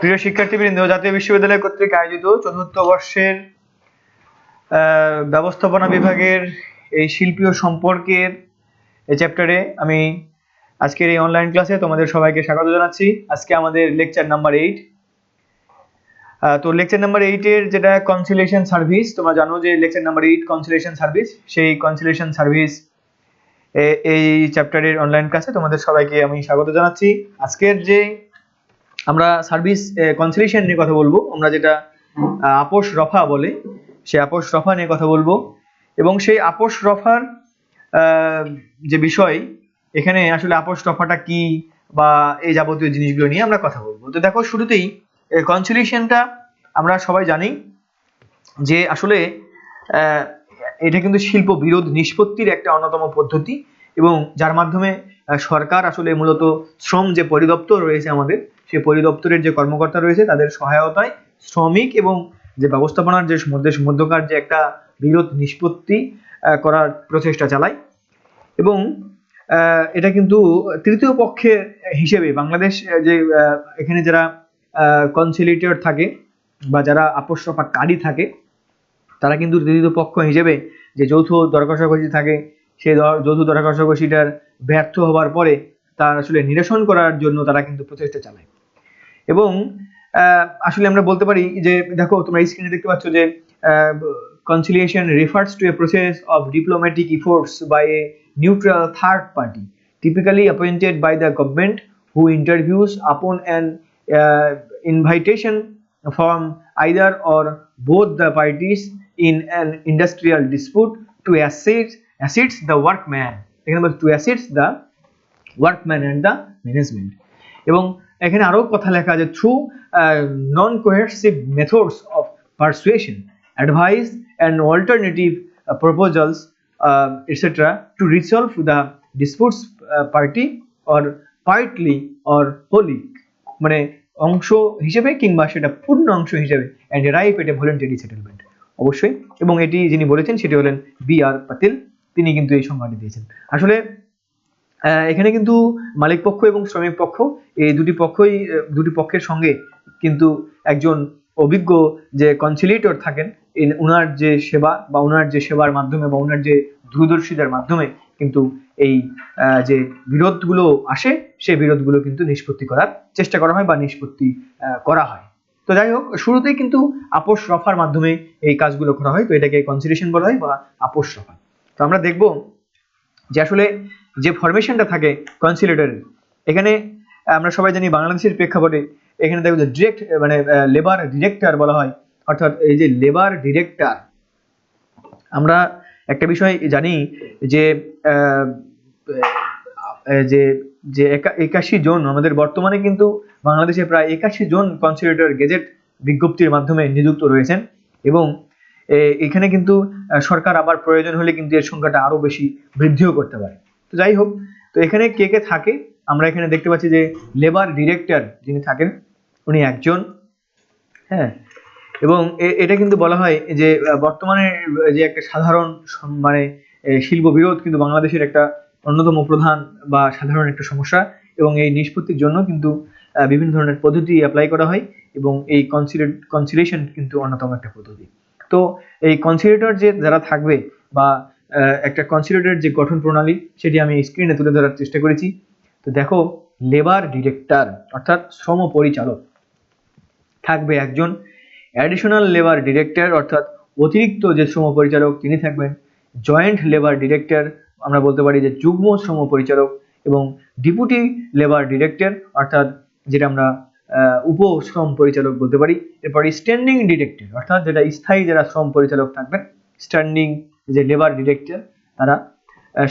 প্রিয় শিক্ষার্থীবৃন্দ, জাতীয় বিশ্ববিদ্যালয় কর্তৃক আয়োজিত চতুর্থ বর্ষের ব্যবস্থাপনা বিভাগের এই শিল্পী ও সম্পর্কের এই চ্যাপ্টারে আমি আজকের এই অনলাইন ক্লাসে তোমাদের সবাইকে স্বাগত জানাচ্ছি। আজকে আমাদের লেকচার নাম্বার 8। তো লেকচার নাম্বার 8 এর যেটা কনসিলেশন সার্ভিস, তোমরা জানো যে লেকচার নাম্বার 8 কনসিলেশন সার্ভিস, সেই কনসিলেশন সার্ভিস এই চ্যাপ্টারের অনলাইন ক্লাসে তোমাদের সবাইকে আমি স্বাগত জানাচ্ছি। আজকের যে আমরা সার্ভিস কনসিলেশন নিয়ে কথা বলবো, আমরা যেটা আপোষ রফা বলে, সেই আপোষ রফা নিয়ে কথা বলবো এবং সেই আপোষ রফার যে বিষয়, এখানে আসলে আপোষ রফাটা কি বা এই যাবতীয় জিনিসগুলো নিয়ে আমরা কথা বলবো। তো দেখো, শুরুতেই কনসিলেশনটা আমরা সবাই জানি যে আসলে এটা কিন্তু শিল্প বিরোধ নিষ্পত্তির একটা অন্যতম পদ্ধতি এবং যার মাধ্যমে সরকার আসলে মূলত শ্রম যে পরিদপ্তর রয়েছে আমাদের, সেই পরিদপ্তরের যে কর্মকর্তা রয়েছে তাদের সহায়তায় শ্রমিক এবং যে ব্যবস্থাপনার যে মধ্যকার যে একটা বিরোধ নিষ্পত্তি করার প্রচেষ্টা চালায়। এবং এটা কিন্তু তৃতীয় পক্ষের হিসেবে বাংলাদেশ যে এখানে যারা কনসিলিয়েটর থাকে বা যারা আপোষ রফাকারী থাকে, তারা কিন্তু তৃতীয় পক্ষ হিসেবে যে যৌথ দর কষাকষি থাকে, সেই যৌথ দর কষাকষিটার ব্যর্থ হবার পরে তার আসলে নিরসন করার জন্য তারা কিন্তু প্রচেষ্টা চালায়। এবং আসলে আমরা বলতে পারি যে, দেখো তোমরা স্ক্রিনে দেখতে পাচ্ছ যে conciliation refers to a process of diplomatic efforts by a neutral third party, typically appointed by the government, who interviews upon an invitation from either or both the parties in an industrial dispute to assist the workman, to assist the workman and the management. এবং এখানে আরো কথা লেখা আছে, through non cohesive methods of persuasion, advice and alternative proposals etc. to resolve the disputes party or partly or wholly, মানে অংশ হিসেবে কিংবা সেটা পূর্ণ অংশ হিসেবে, and arrive at a voluntary settlement অবশ্যই। এবং এটি যিনি বলেছেন সেটি হলেন B.R. পাতিল, তিনি কিন্তু এই সংজ্ঞাটি দিয়েছেন। আসলে এখানে কিন্তু মালিক পক্ষ এবং শ্রমিক পক্ষ এই দুটি পক্ষের সঙ্গে কিন্তু একজন অভিজ্ঞ যে কনসিলিয়েটর থাকেন, উনার যে সেবা বা উনার যে সেবার মাধ্যমে বা উনার যে দূরদর্শিতার মাধ্যমে কিন্তু এই যে বিরোধগুলো আসে, সেই বিরোধগুলো কিন্তু নিষ্পত্তি করার চেষ্টা করা হয় বা নিষ্পত্তি করা হয়। তো যাই হোক, শুরুতেই কিন্তু আপোষ রফার মাধ্যমে এই কাজগুলো করা হয়, তো এটাকে কনসিলিয়েশন বলা হয় বা আপোষ রফা। তো আমরা দেখব যে আসলে যে ফরমেশনটা থাকে কনসিলিয়েটরের, এখানে আমরা সবাই জানি বাংলাদেশের প্রেক্ষাপটে এখানে দেখো যে ডিরেক্ট মানে লেবার ডিরেক্টর বলা হয়, অর্থাৎ এই যে লেবার ডিরেক্টর, আমরা একটা বিষয় জানি যে যে 81 জন আমাদের বর্তমানে কিন্তু বাংলাদেশে প্রায় 81 জন কনসিলিয়েটর গেজেট বিজ্ঞপ্তির মাধ্যমে নিযুক্ত রয়েছেন এবং এখানে কিন্তু সরকার আবার প্রয়োজন হলে কিন্তু এর সংখ্যাটা আরো বেশি বৃদ্ধিও করতে পারে। তো যাই হোক, তো এখানে কে কে থাকে আমরা এখানে দেখতে পাচ্ছি যে লেবার ডিরেক্টর যিনি থাকেন উনি একজন, হ্যাঁ। এবং এটা কিন্তু বলা হয় যে বর্তমানে যে একটা সাধারণ মানে শিল্প বিরোধ কিন্তু বাংলাদেশের একটা অন্যতম প্রধান বা সাধারণ একটা সমস্যা, এবং এই নিষ্পত্তির জন্য কিন্তু বিভিন্ন ধরনের পদ্ধতি অ্যাপ্লাই করা হয় এবং এই কনসিলিয়েশন কিন্তু অন্যতম একটা পদ্ধতি। তো এই কনসিলিয়েটর যে যারা থাকবে বা একটা কনসিলিয়েটরের যে গঠন প্রণালী, সেটি আমি স্ক্রিনে তুলে ধরার চেষ্টা করেছি। তো দেখো, লেবার ডিরেক্টর অর্থাৎ শ্রম পরিচালক থাকবে একজন, অ্যাডিশনাল লেবার ডিরেক্টর অর্থাৎ অতিরিক্ত যে শ্রম পরিচালক তিনি থাকবেন, জয়েন্ট লেবার ডিরেক্টর আমরা বলতে পারি যে যুগ্ম শ্রম পরিচালক, এবং ডেপুটি লেবার ডিরেক্টর অর্থাৎ যেটা আমরা উপ শ্রম পরিচালক বলতে পারি। এরপর স্ট্যান্ডিং ডিরেক্টর অর্থাৎ যেটা স্থায়ী যারা শ্রম পরিচালক থাকবেন, স্ট্যান্ডিং যে লেবার ডিরেক্টর তারা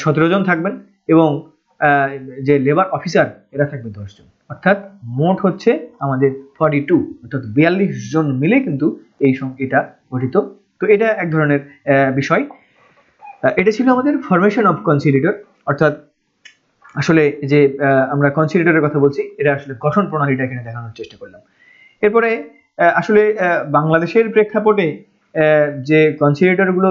17 জন থাকবেন, এবং যে লেবার অফিসার এরা থাকবে 10 জন, অর্থাৎ মোট হচ্ছে আমাদের 42, অর্থাৎ 42 জন মিলে কিন্তু এই সংখ্যাটা গঠিত। তো এটা এক ধরনের বিষয়। এটা ছিল আমাদের ফরমেশন অফ কনসিলিয়েটর, অর্থাৎ আসলে যে আমরা কনসিলিয়েটরের কথা বলছি এটা আসলে গঠন প্রণালীটা এখানে দেখানোর চেষ্টা করলাম। এরপরে আসলে বাংলাদেশের প্রেক্ষাপটে যে কনসিলিয়েটর গুলো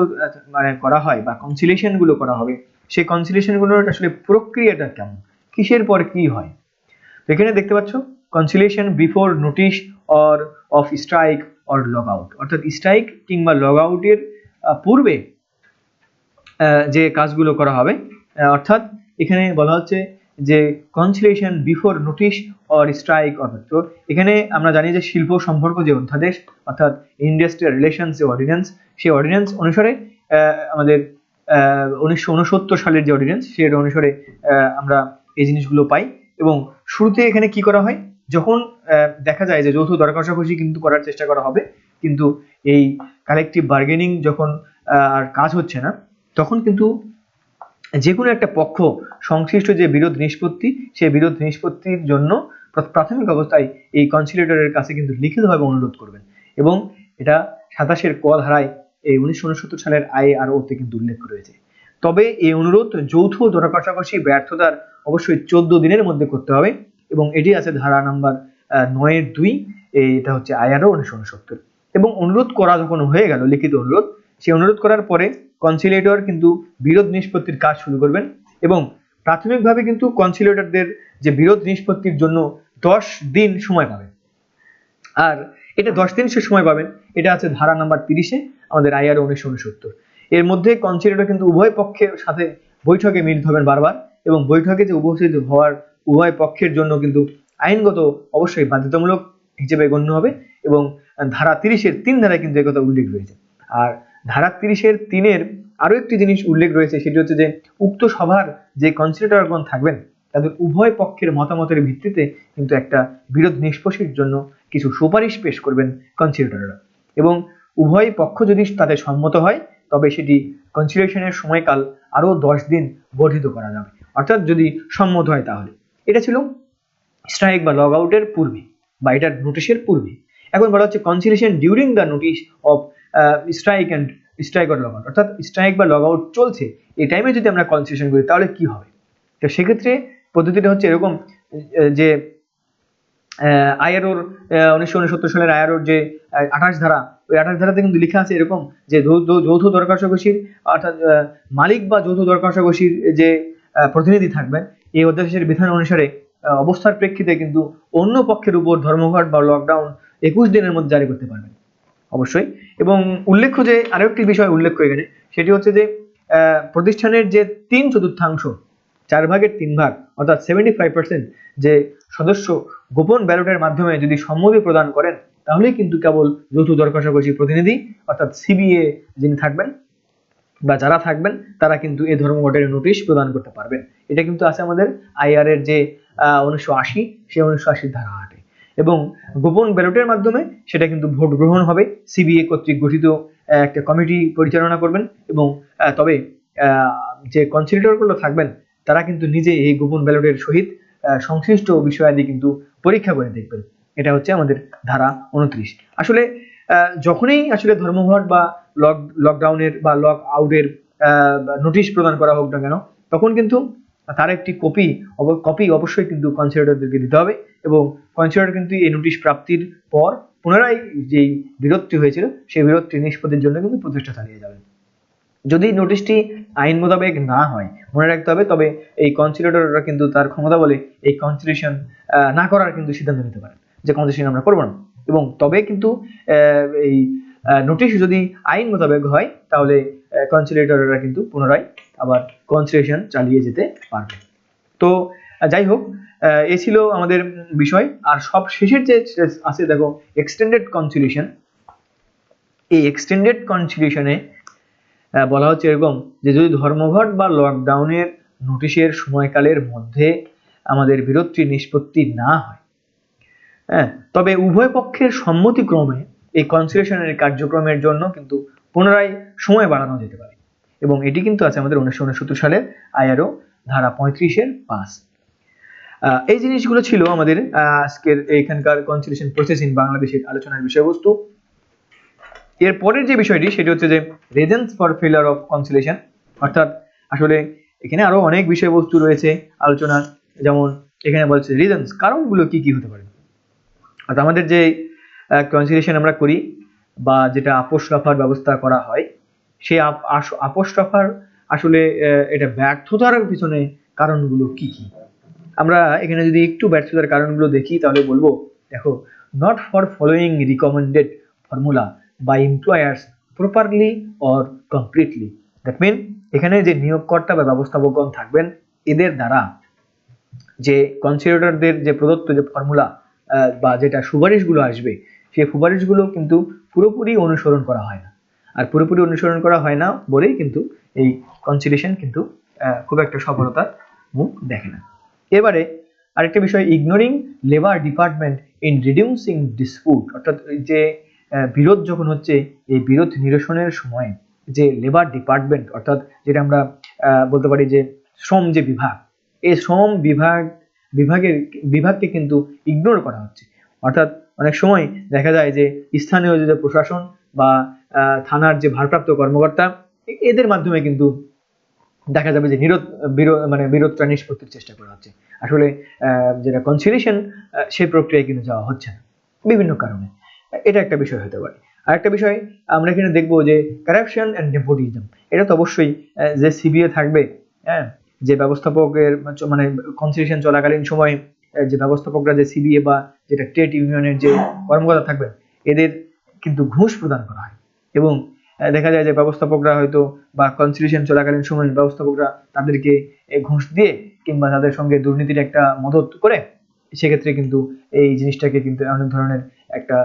মানে করা হয় বা কনসিলিয়েশন গুলো করা হবে, সেই কনসিলিয়েশন গুলোর আসলে প্রক্রিয়াটা কেমন, কিসের পর কি হয়। তো এখানে দেখতে পাচ্ছ conciliation before notice or of strike or log out, অর্থাৎ স্ট্রাইক কিংবা লগ আউটের পূর্বে যে কাজগুলো করা হবে, অর্থাৎ এখানে বলা হচ্ছে যে conciliation before notice or strike or. তো এখানে আমরা জানি যে শিল্প সম্পর্ক যে অধ্যাদেশ অর্থাৎ ইন্ডাস্ট্রিয়াল রিলেশনস যে অর্ডিন্যান্স, সেই অর্ডিন্যান্স অনুসারে আমাদের 1969 সালের যে অর্ডিন্যান্স সেই অনুসারে আমরা এই জিনিসগুলো পাই। এবং শুরুতে এখানে কি করা হয়, যখন দেখা যায় যে যৌথ দর কষাকষি কিন্তু করার চেষ্টা করা হবে, কিন্তু এই কালেকটিভ বার্গেনিং যখন আর কাজ হচ্ছে না, তখন কিন্তু যে কোনো একটা পক্ষ সংশ্লিষ্ট যে বিরোধ নিষ্পত্তি, সেই বিরোধ নিষ্পত্তির জন্য প্রাথমিক অবস্থায় এই কনসিলিয়েটরের কাছে কিন্তু লিখিতভাবে অনুরোধ করবেন। এবং এটা 27 ক ধারায় এই 1969 সালের IRO-তে কিন্তু উল্লেখ রয়েছে। তবে এই অনুরোধ যৌথ দর কষাকষি ব্যর্থতার অবশ্যই 14 দিনের মধ্যে করতে হবে, এবং এটি আছে ধারা নাম্বার 9-2, এটা হচ্ছে IRO 1969। এবং অনুরোধ করা যখন হয়ে গেল, লিখিত অনুরোধ, সেই অনুরোধ করার পরে কনসিলিয়েটর কিন্তু বিরোধ নিষ্পত্তির কাজ শুরু করবেন। এবং প্রাথমিকভাবে কিন্তু কনসিলিয়েটরদের যে বিরোধ নিষ্পত্তির জন্য 10 দিন সময় পাবেন। আর এটা 10 দিন সে সময় পাবেন, এটা আছে ধারা নাম্বার 30-এ আমাদের IRO 1969। এর মধ্যে কনসিলিয়েটর কিন্তু উভয় পক্ষের সাথে বৈঠকে মিলিত হবেন বারবার, এবং বৈঠকে যে উপস্থিত হওয়ার উভয় পক্ষের জন্য কিন্তু আইনগত অবশ্যই বাধ্যতামূলক হিসেবে গণ্য হবে। এবং ধারা 30-এর 3 ধারায় কিন্তু একথা উল্লেখ রয়েছে। আর ধারা 30-এর 3-এর আরো একটি জিনিস উল্লেখ রয়েছে, সেটি হচ্ছে যে উক্ত সভার যে কনসিলিয়েটরগণ থাকবেন তাদের উভয় পক্ষের মতামতের ভিত্তিতে কিন্তু একটা বিরোধ নিষ্পত্তির জন্য কিছু সুপারিশ পেশ করবেন কনসিলিয়েটররা। এবং উভয় পক্ষ যদি তাতে সম্মত হয়, তবে সেটি কনসিলিয়েশনের সময়কাল আরো 10 দিন বর্ধিত করা যাবে, অর্থাৎ যদি সম্মত হয় তাহলে। এটা ছিল স্ট্রাইক বা লগ আউটের পূর্বে বা এটার নোটিশের পূর্বে। এখন বলা হচ্ছে conciliation during the notice of strike and strike or log out, অর্থাৎ স্ট্রাইক বা লগ আউট চলছে এই টাইমে যদি আমরা কনসিলিয়েশন করি তাহলে কি হবে। তো সেক্ষেত্রে পদ্ধতিটা হচ্ছে এরকম যে IRO-র 1969 সালের IRO-র যে 28 ধারা, ওই 28 ধারাতে কিন্তু লেখা আছে এরকম যে যৌথ দর কষাকষির অর্থাৎ মালিক বা যৌথ দর কষাকষির যে প্রতিনিধি থাকবেন, এই অধ্যাদেশের বিধান অনুসারে অবস্থার প্রেক্ষিতে কিন্তু অন্য পক্ষের উপর ধর্মঘট বা লকডাউন 21 দিনের মধ্যে জারি করতে পারবেন অবশ্যই। এবং উল্লেখ্য যে আরো একটি বিষয় উল্লেখ্য এখানে, সেটি হচ্ছে যে প্রতিষ্ঠানের যে 3/4 4 ভাগের 3 ভাগ অর্থাৎ 75% যে সদস্য গোপন ব্যালটের মাধ্যমে যদি সম্মতি প্রদান করেন, তাহলেই কিন্তু কেবল যৌথ দর কষাকষি প্রতিনিধি অর্থাৎ CBA যিনি থাকবেন বা যারা থাকবেন তারা কিন্তু এই ধর্মঘটের নোটিশ প্রদান করতে পারবেন। এটা কিন্তু আছে আমাদের IR এর যে 1980, সেই 1980 ধারা 8-এ। এবং গোপন ব্যালটের মাধ্যমে সেটা কিন্তু ভোট গ্রহণ হবে, CBA কর্তৃক গঠিত একটা কমিটি পরিচালনা করবেন। এবং তবে যে কনসিলিয়েটরগুলো থাকবেন তারা কিন্তু নিজে এই গোপন ব্যালটের সহিত সংশ্লিষ্ট বিষয়াদি কিন্তু পরীক্ষা করে দেখবেন। এটা হচ্ছে আমাদের ধারা 29। আসলে যখনই আসলে ধর্মঘট বা লকডাউনের বা লক আউটের নোটিশ প্রদান করা হোক না কেন, তখন কিন্তু তার একটি কপি অবশ্যই কিন্তু কনসিলিয়েটরদেরকে দিতে হবে। এবং কনসিলিয়েটর কিন্তু এই নোটিশ প্রাপ্তির পর পুনরায় যেই বিরোধটি হয়েছিল সেই বিরোধটি নিষ্পত্তির জন্য কিন্তু প্রচেষ্টা চালিয়ে যাবেন। যদি নোটিশটি আইন মোতাবেক না হয়, মনে রাখতে হবে, তবে এই কনসিলিয়েটররা কিন্তু তার ক্ষমতা বলে এই কনসিলিয়েশন না করার কিন্তু সিদ্ধান্ত নিতে পারেন যে কনসিলিয়েশন আমরা করব না। এবং তবে কিন্তু এই নোটিশ যদি আইন মোতাবেক হয়, তাহলে কনসিলিয়েটররা কিন্তু পুনরায় আবার কনসিলিয়েশন চালিয়ে যেতে পারবে। তো যাই হোক, এ ছিল আমাদের বিষয়। আর সব শেষের যে আছে দেখো এক্সটেন্ডেড কনসিলিয়েশন, এই এক্সটেন্ডেড কনসিলিয়েশনে বলা হচ্ছে এরকম যে যদি ধর্মঘট বা লকডাউনের নোটিশের সময়কালের মধ্যে আমাদের বিরোধটি নিষ্পত্তি না হয়, হ্যাঁ, তবে উভয় পক্ষের সম্মতিক্রমে এই কনসিলিয়েশনের কার্যক্রমের জন্য কিন্তু পুনরায় সময় বাড়ানো যেতে পারে। এবং এটি কিন্তু আছে আমাদের 1969 সালের IRO ধারা 35-এর 5। এই জিনিসগুলো ছিল আমাদের আজকের এখানকার কনসিলিয়েশন প্রসেস ইন বাংলাদেশের আলোচনার বিষয়বস্তু। এর পরের যে বিষয়টি সেটি হচ্ছে যে reasons for failure of conciliation, অর্থাৎ আসলে এখানে আরো অনেক বিষয়বস্তু রয়েছে আলোচনার, যেমন এখানে বলছে রিজনস, কারণগুলো কি কি হতে পারে। অর্থাৎ আমাদের যে কনসিলিয়েশন আমরা করি বা যেটা আপোষ রফার ব্যবস্থা করা হয়, সেই আপোষ রফার আসলে এটা ব্যর্থতার পিছনে কারণগুলো কি কি। আমরা এখানে যদি একটু ব্যর্থতার কারণগুলো দেখি তাহলে বলবো, দেখো not for following recommended formula by employers properly or completely. That mean এখানে যে নিয়োগকর্তা বা ব্যবস্থাপকগণ থাকবেন, এদের দ্বারা যে কনসিলিয়েটরদের যে প্রদত্ত যে ফর্মুলা বা যেটা সুপারিশগুলো আসবে, সেই সুপারিশগুলো কিন্তু পুরোপুরি অনুসরণ করা হয় না। আর পুরোপুরি অনুসরণ করা হয় না বলেই কিন্তু এই কনসিলিয়েশন কিন্তু খুব একটা সফলতার মুখ দেখে না। এবারে আরেকটা বিষয়, ignoring labour department in reducing dispute, অর্থাৎ যে বিরোধ যখন হচ্ছে, এই বিরোধ নিরসনের সময় যে লেবার ডিপার্টমেন্ট, অর্থাৎ যেটা আমরা বলতে পারি যে শ্রম যে বিভাগ, এই শ্রম বিভাগকে কিন্তু ইগনোর করা হচ্ছে। অর্থাৎ অনেক সময় দেখা যায় যে স্থানীয় যে প্রশাসন বা থানার যে ভারপ্রাপ্ত কর্মকর্তা, এদের মাধ্যমে কিন্তু দেখা যাবে যে বিরোধটা নিষ্পত্তির চেষ্টা করা হচ্ছে। আসলে যেটা কনসিলিয়েশন, সেই প্রক্রিয়ায় কিন্তু যাওয়া হচ্ছে না বিভিন্ন কারণে। এটা একটা বিষয় হতে পারে। আরেকটা বিষয় আমরা এখানে দেখবো যে কারাপশন অ্যান্ড নেপোটিজম। এটা তো অবশ্যই যে সিবিএ থাকবে, হ্যাঁ, যে ব্যবস্থাপকের মানে কনসিলিয়েশন চলাকালীন সময় যে ব্যবস্থাপকরা যে সিবিএ বা যেটা ট্রেড ইউনিয়নের যে কর্মকর্তা থাকবেন, এদের কিন্তু ঘুষ প্রদান করা হয়। এবং দেখা যায় যে ব্যবস্থাপকরা হয়তো বা কনসিলিয়েশন চলাকালীন সময় ব্যবস্থাপকরা তাদেরকে ঘুষ দিয়ে কিংবা তাদের সঙ্গে দুর্নীতির একটা মদত করে, সেক্ষেত্রে কিন্তু এই জিনিসটাকে কিন্তু অনেক ধরনের একটা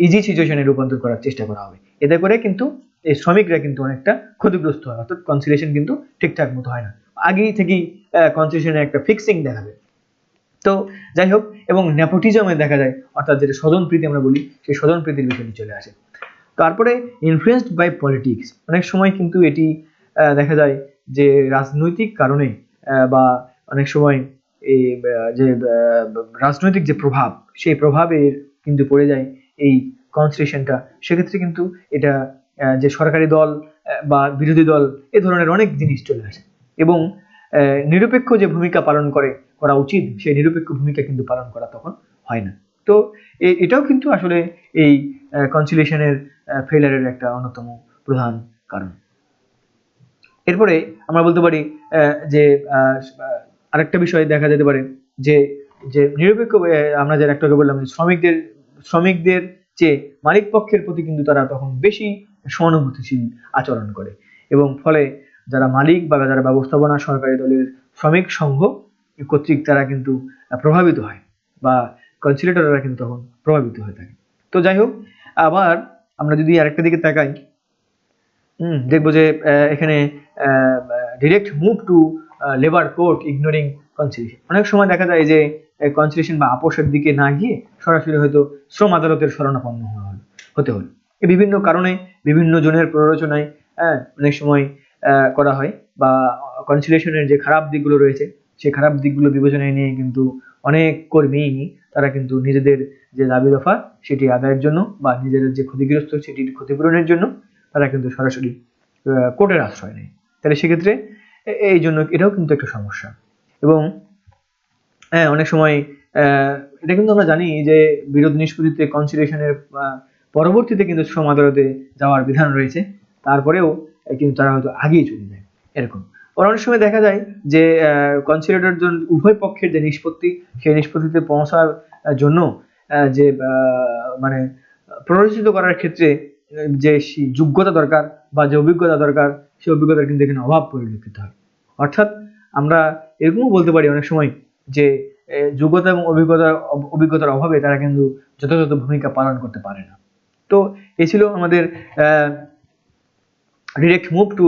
ইজি সিচুয়েশনে রূপান্তর করার চেষ্টা করা হবে। এতে করে কিন্তু এই শ্রমিকরা কিন্তু অনেকটা ক্ষতিগ্রস্ত হয়, অর্থাৎ কনসিলিয়েশন কিন্তু ঠিকঠাক মতো হয় না, আগেই থেকেই কনসিলিয়েশনের একটা ফিক্সিং দেখাবে। তো যাই হোক, এবং নেপোটিজমে দেখা যায়, অর্থাৎ যেটা স্বজনপ্রীতি আমরা বলি, সেই স্বজনপ্রীতির বিষয়টি চলে আসে। তারপরে ইনফ্লুয়েন্সড বাই পলিটিক্স, অনেক সময় কিন্তু এটি দেখা যায় যে রাজনৈতিক কারণে বা অনেক সময় এই যে রাজনৈতিক যে প্রভাব, সেই প্রভাবের কিন্তু পড়ে যায় এই কনসিলিয়েশনটা। সেক্ষেত্রে কিন্তু এটা যে সরকারি দল বা বিরোধী দল, এ ধরনের অনেক জিনিস চলে আসে। এবং নিরপেক্ষ যে ভূমিকা পালন করা উচিত, সেই নিরপেক্ষ ভূমিকা কিন্তু পালন করা তখন হয় না। তো এটাও কিন্তু আসলে এই কনসিলিয়েশনের ফেলারের একটা অন্যতম প্রধান কারণ। এরপরে আমরা বলতে পারি যে আরেকটা বিষয় দেখা যেতে পারে যে যে নিরপেক্ষ, আমরা যারা একটু আগে বললাম যে শ্রমিকদের চেয়ে মালিক পক্ষের প্রতি কিন্তু তারা তখন বেশি সহানুভূতিশীল আচরণ করে, এবং ফলে যারা মালিক বা যারা ব্যবস্থাপনা সরকারি দলের শ্রমিক সংঘ কর্তৃক তারা কিন্তু প্রভাবিত হয়, বা কনসিলিয়েটররা কিন্তু তখন প্রভাবিত হয়ে থাকে। তো যাই হোক, আবার আমরা যদি আরেকটা দিকে তাকাই, দেখবো যে এখানে direct move to labour court ignoring conciliation. অনেক সময় দেখা যায় যে কনসিলিয়েশন বা আপোষের দিকে না গিয়ে সরাসরি হয়তো শ্রম আদালতের শরণাপন্ন হতে হলো। এই বিভিন্ন কারণে বিভিন্ন জনের প্ররোচনায় অনেক সময় করা হয়, বা কনসিলিয়েশনের যে খারাপ দিকগুলো রয়েছে, সেই খারাপ দিকগুলো বিবেচনায় নিয়ে কিন্তু অনেক কর্মী তারা কিন্তু নিজেদের যে দাবি দফা সেটি আদায়ের জন্য বা নিজেদের যে ক্ষতিগ্রস্ত সেটির ক্ষতিপূরণের জন্য তারা কিন্তু সরাসরি কোর্টের আশ্রয় নেয়। তাহলে সেক্ষেত্রে এই জন্য এটাও কিন্তু একটা সমস্যা। এবং অনেক সময় এটা কিন্তু আমরা জানি যে বিরোধ নিষ্পত্তিতে কনসিলিয়েশনের পরবর্তীতে কিন্তু শ্রম আদালতে যাওয়ার বিধান রয়েছে, তারপরেও কিন্তু তারা হয়তো আগেই চলে যায় এরকম। অনেক সময় দেখা যায় যে কনসিলিয়েটর উভয় পক্ষের যে নিষ্পত্তি, সেই নিষ্পত্তিতে পৌঁছার জন্য যে মানে প্ররোচিত করার ক্ষেত্রে যে যোগ্যতা দরকার বা যে অভিজ্ঞতা দরকার, সেই অভিজ্ঞতার কিন্তু এখানে অভাব পরিলক্ষিত হয়। অর্থাৎ আমরা এরকমও বলতে পারি অনেক সময় যে যোগ্যতা এবং অভিজ্ঞতার অভাবে তারা কিন্তু যথাযথ ভূমিকা পালন করতে পারে না। তো এ ছিল আমাদের direct move to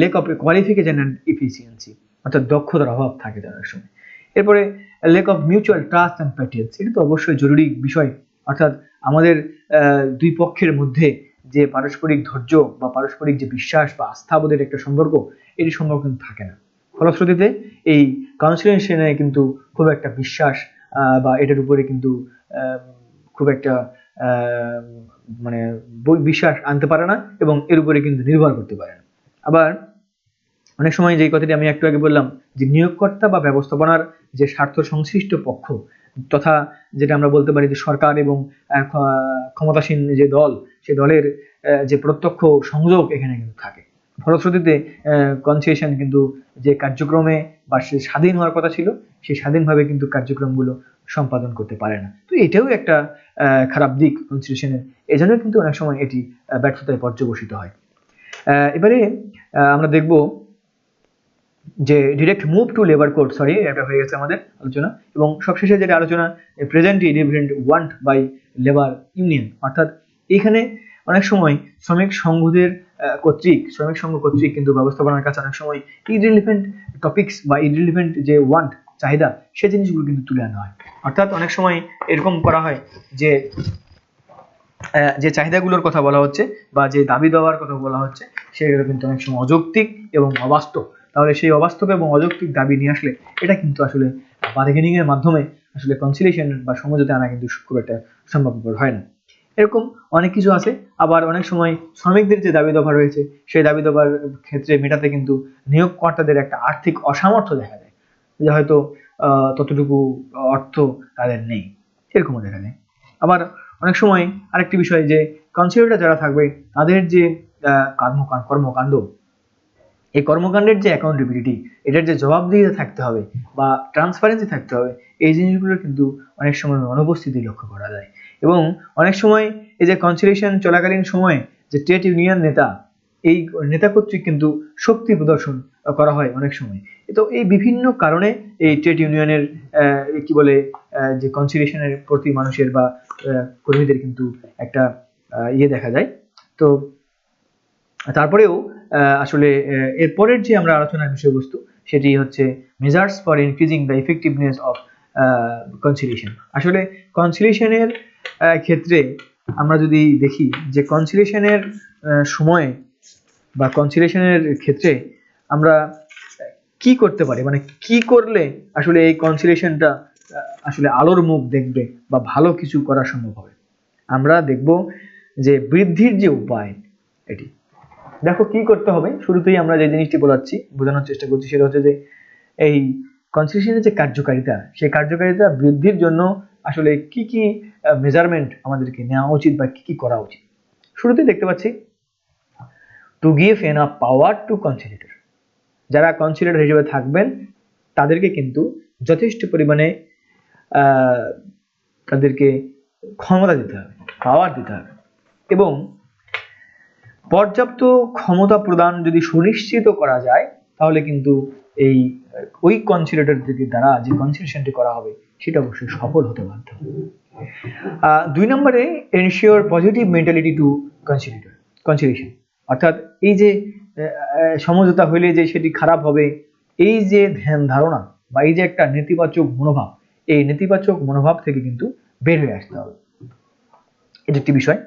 lack of qualification and efficiency, অর্থাৎ দক্ষতার অভাব থাকে অনেক সময়। এরপরে lack of mutual trust and patience, এটা তো অবশ্যই জরুরি বিষয়। অর্থাৎ আমাদের দুই পক্ষের মধ্যে যে পারস্পরিক ধৈর্য বা পারস্পরিক যে বিশ্বাস বা আস্থাবোধের একটা সম্পর্ক, এটি সম্পর্ক কিন্তু থাকে না। ফলশ্রুতিতে এই কনসিলিয়েশনে কিন্তু খুব একটা বিশ্বাস বা এটার উপরে কিন্তু খুব একটা মানে বিশ্বাস আনতে পারে না, এবং এর উপরে কিন্তু নির্ভর করতে পারে না। আবার অনেক সময় যে কথাটি আমি একটু আগে বললাম যে নিয়োগকর্তা বা ব্যবস্থাপনার যে স্বার্থ সংশ্লিষ্ট পক্ষ, তথা যেটা আমরা বলতে পারি যে সরকার এবং ক্ষমতাসীন যে দল, সে দলের যে প্রত্যক্ষ সংযোগ এখানে কিন্তু থাকে। ফলশ্রুতিতে কনসিলেশন কিন্তু যে কার্যক্রমে বা সে স্বাধীন হওয়ার কথা ছিল সেই স্বাধীনভাবে কিন্তু কার্যক্রমগুলো সম্পাদন করতে পারে না। তো এটাও একটা খারাপ দিক কনসিলেশনের, এজন্য কিন্তু অনেক সময় এটি ব্যর্থতায় পর্যবসিত হয়। এবারে আমরা দেখব যে direct move to labour code, sorry এটা হয়ে গেছে আমাদের আলোচনা, এবং সবশেষে যেটা আলোচনা presently different want by labour union, অর্থাৎ এখানে অনেক সময় শ্রমিক সংঘদের শ্রমিক সংঘ কর্তৃক কিন্তু ব্যবস্থাপনার কাছে অনেক সময় ইররিলেভেন্ট টপিকস বা ইররিলেভেন্ট যে ওয়ান্ট চাহিদা সে জিনিসগুলো কিন্তু তুলে আনা হয়। অর্থাৎ অনেক সময় এরকম করা হয় যে যে চাহিদাগুলোর কথা বলা হচ্ছে বা যে দাবি দেওয়ার কথা বলা হচ্ছে সেগুলো কিন্তু অনেক সময় অযৌক্তিক এবং অবাস্তব। তাহলে সেই অবাস্তব এবং অযৌক্তিক দাবি নিয়ে আসলে এটা কিন্তু আসলে বার্গেনিং এর মাধ্যমে আসলে কনসিলিয়েশন বা সমঝোতা আনা কিন্তু খুব একটা সম্ভবপর হয় না। এরকম অনেক কিছু আছে। আবার অনেক সময় শ্রমিকদের যে দাবি দাবা রয়েছে সেই দাবি দাবার ক্ষেত্রে মেটাতে কিন্তু নিয়োগকর্তাদের একটা আর্থিক অসামর্থ্য দেখা যায়, যে হয়তো ততটুকু অর্থ তাদের নেই, এরকমও দেখা যায়। আবার অনেক সময় আরেকটি বিষয় যে কনসিলিয়েটর যারা থাকবে তাদের যে কর্মকাণ্ড, এই কর্মকাণ্ডের যে অ্যাকাউন্টেবিলিটি, এটার যে জবাবদিহিতা থাকতে হবে বা ট্রান্সপারেন্সি থাকতে হবে, এই জিনিসগুলো কিন্তু অনেক সময় অনুপস্থিতি লক্ষ্য করা যায়। এবং অনেক সময় এই যে কনসিলিয়েশন চলাকালীন সময়ে যে ট্রেড ইউনিয়ন নেতা, এই নেতা কর্তৃক কিন্তু শক্তি প্রদর্শন করা হয় অনেক সময়। তো এই বিভিন্ন কারণে এই ট্রেড ইউনিয়নের কি বলে যে কনসিলিয়েশনের প্রতি মানুষের বা কর্মীদের কিন্তু একটা দেখা যায়। তো তারপরেও আসলে এরপরের যে আমরা আলোচনার বিষয়বস্তু সেটি হচ্ছে measures for increasing the effectiveness of conciliation. আসলে কনসিলিয়েশনের ক্ষেত্রে আমরা যদি দেখি যে কনসিলিয়েশনের সময়ে বা কনসিলিয়েশনের ক্ষেত্রে আমরা কি করতে পারি, মানে কি করলে আসলে এই কনসিলিয়েশনটা আসলে আলোর মুখ দেখবে বা ভালো কিছু করা সম্ভব হবে। আমরা দেখব যে বৃদ্ধির যে উপায়, এটি দেখো কি করতে হবে। শুরুতেই আমরা যে জিনিসটি বোঝানোর চেষ্টা করছি সেটা হচ্ছে যে এই কনসিলিয়েশনের যে কার্যকারিতা, সেই কার্যকারিতা বৃদ্ধির জন্য আসলে কি কি মেজারমেন্ট আমাদেরকে নেওয়া উচিত বা কি কি করা উচিত। শুরুতেই দেখতে পাচ্ছি to give enough power to conciliator, যারা কনসিলিয়েটর হিসেবে থাকবেন তাদেরকে কিন্তু যথেষ্ট পরিমাণে তাদেরকে ক্ষমতা দিতে হবে, পাওয়ার দিতে হবে, এবং পর্যাপ্ত ক্ষমতা প্রদান যদি সুনিশ্চিত করা যায় তাহলে কিন্তু এই ওই কনসিলিয়েটরদের দ্বারা যে কনসিলিয়েশনটি করা হবে সেটা অবশ্যই সফল হতে বাধ্য। 2 নম্বরে ensure positive mentality to conciliation, অর্থাৎ এই যে সমঝোতা হইলে যে সেটি খারাপ হবে, এই যে ধ্যান ধারণা বা এই যে একটা নেতিবাচক মনোভাব, এই নেতিবাচক মনোভাব থেকে কিন্তু বের হয়ে আসতে হবে, এটা একটি বিষয়।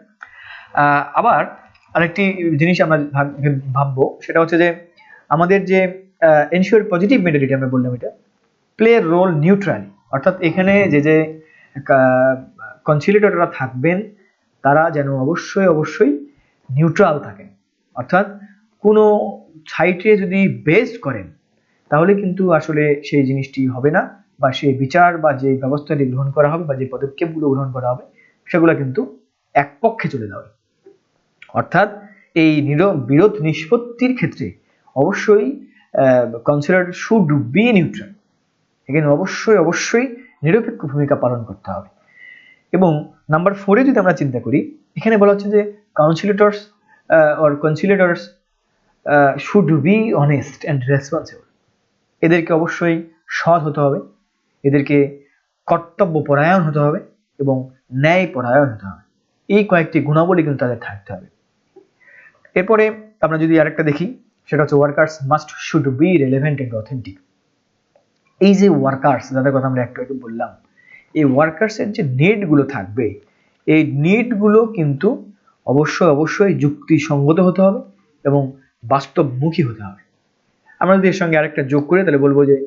আবার আরেকটি জিনিস আমরা ভাববো সেটা হচ্ছে যে আমাদের যে এনশিওর পজিটিভ মেন্টালিটি আমরা বললাম, এটা প্লে রোল নিউট্রালি, অর্থাৎ এখানে যে কনসিলিয়েটররা থাকবেন তারা যেন অবশ্যই নিউট্রাল থাকেন, অর্থাৎ কোনো সাইটে যদি বেস করেন তাহলে কিন্তু আসলে সেই জিনিসটি হবে না, বা সেই বিচার বা যে ব্যবস্থাটি গ্রহণ করা হবে বা যে পদক্ষেপগুলো গ্রহণ করা হবে সেগুলো কিন্তু এক পক্ষে চলে যাবে। অর্থাৎ এই বিরোধ নিষ্পত্তির ক্ষেত্রে অবশ্যই কনসিলিয়েটর শুড বি নিউট্রাল, এখানে অবশ্যই নিরপেক্ষ ভূমিকা পালন করতে হবে। এবং নাম্বার 4 যদি আমরা চিন্তা করি, এখানে বলা হচ্ছে যে conciliators should be honest and responsible, এদেরকে অবশ্যই সৎ হতে হবে, এদেরকে কর্তব্য পরায়ণ হতে হবে এবং ন্যায় পরায়ণ হতে হবে, এই কয়েকটি গুণাবলী কিন্তু তাদের থাকতে হবে। এরপরে আমরা যদি আরেকটা দেখি সেটা হচ্ছে workers must should be relevant and authentic. এই যে ওয়ার্কার্স যাদের কথা আমরা একটু বললাম, এই ওয়ার্কার্সের যে নিডগুলো থাকবে এই নিডগুলো কিন্তু অবশ্যই যুক্তিসঙ্গত হতে হবে এবং বাস্তবমুখী হতে হবে। আমরা যদি এর সঙ্গে আরেকটা যোগ করি তাহলে বলবো যে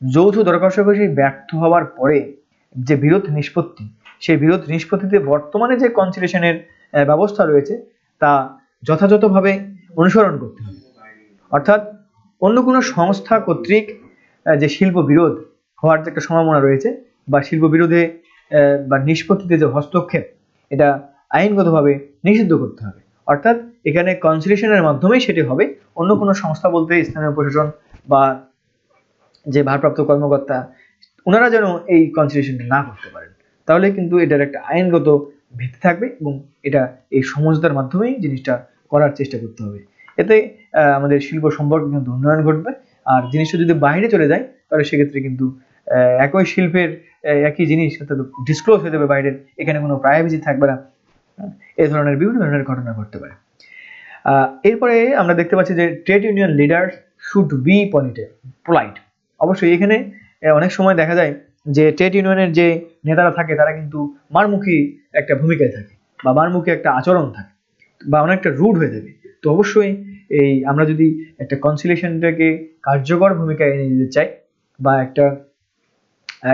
যৌথ দর কষাকষি ব্যর্থ হওয়ার পরে যে বিরোধ নিষ্পত্তি, সেই বিরোধ নিষ্পত্তিতে বর্তমানে যে কনসিলিয়েশনের ব্যবস্থা রয়েছে তা যথাযথভাবে অনুসরণ করতে হবে। অর্থাৎ অন্য কোনো সংস্থা কর্তৃক যে শিল্প বিরোধ হওয়ার যে একটা সম্ভাবনা রয়েছে বা শিল্প বিরোধে বা নিষ্পত্তিতে যে হস্তক্ষেপ, এটা আইনগতভাবে নিষিদ্ধ করতে হবে। অর্থাৎ এখানে কনসিলিয়েশনের মাধ্যমেই সেটি হবে, অন্য কোনো সংস্থা বলতে স্থানীয় প্রশাসন বা যে ভারপ্রাপ্ত কর্মকর্তা ওনারা যেন এই কনসিলিয়েশনটা না করতে পারেন। তাহলে কিন্তু এটার একটা আইনগত ভিত্তি থাকবে এবং এটা এই সমঝোতার মাধ্যমেই জিনিসটা করার চেষ্টা করতে হবে। এতে আমাদের শিল্প সম্পর্কে কিন্তু উন্নয়ন ঘটবে। আর জিনিসটা যদি বাইরে চলে যায় তাহলে সেক্ষেত্রে কিন্তু একই শিল্পের একই জিনিস অর্থাৎ ডিসক্লোজ হয়ে যাবে বাইরের, এখানে কোনো প্রাইভেসি থাকবে না, এই ধরনের বিভিন্ন ধরনের ঘটনা ঘটতে পারে। এরপরে আমরা দেখতে পাচ্ছি যে trade union leader should be polite. অবশ্যই এখানে অনেক সময় দেখা যায় যে ট্রেড ইউনিয়নের যে নেতারা থাকে তারা কিন্তু মারমুখী একটা ভূমিকায় থাকে বা মারমুখী একটা আচরণ থাকে বা অনেকটা রুড হয়ে থাকে। তো অবশ্যই এই আমরা যদি একটা কনসিলিয়েশনটাকে কার্যকর ভূমিকায় এনে দিতে চাই বা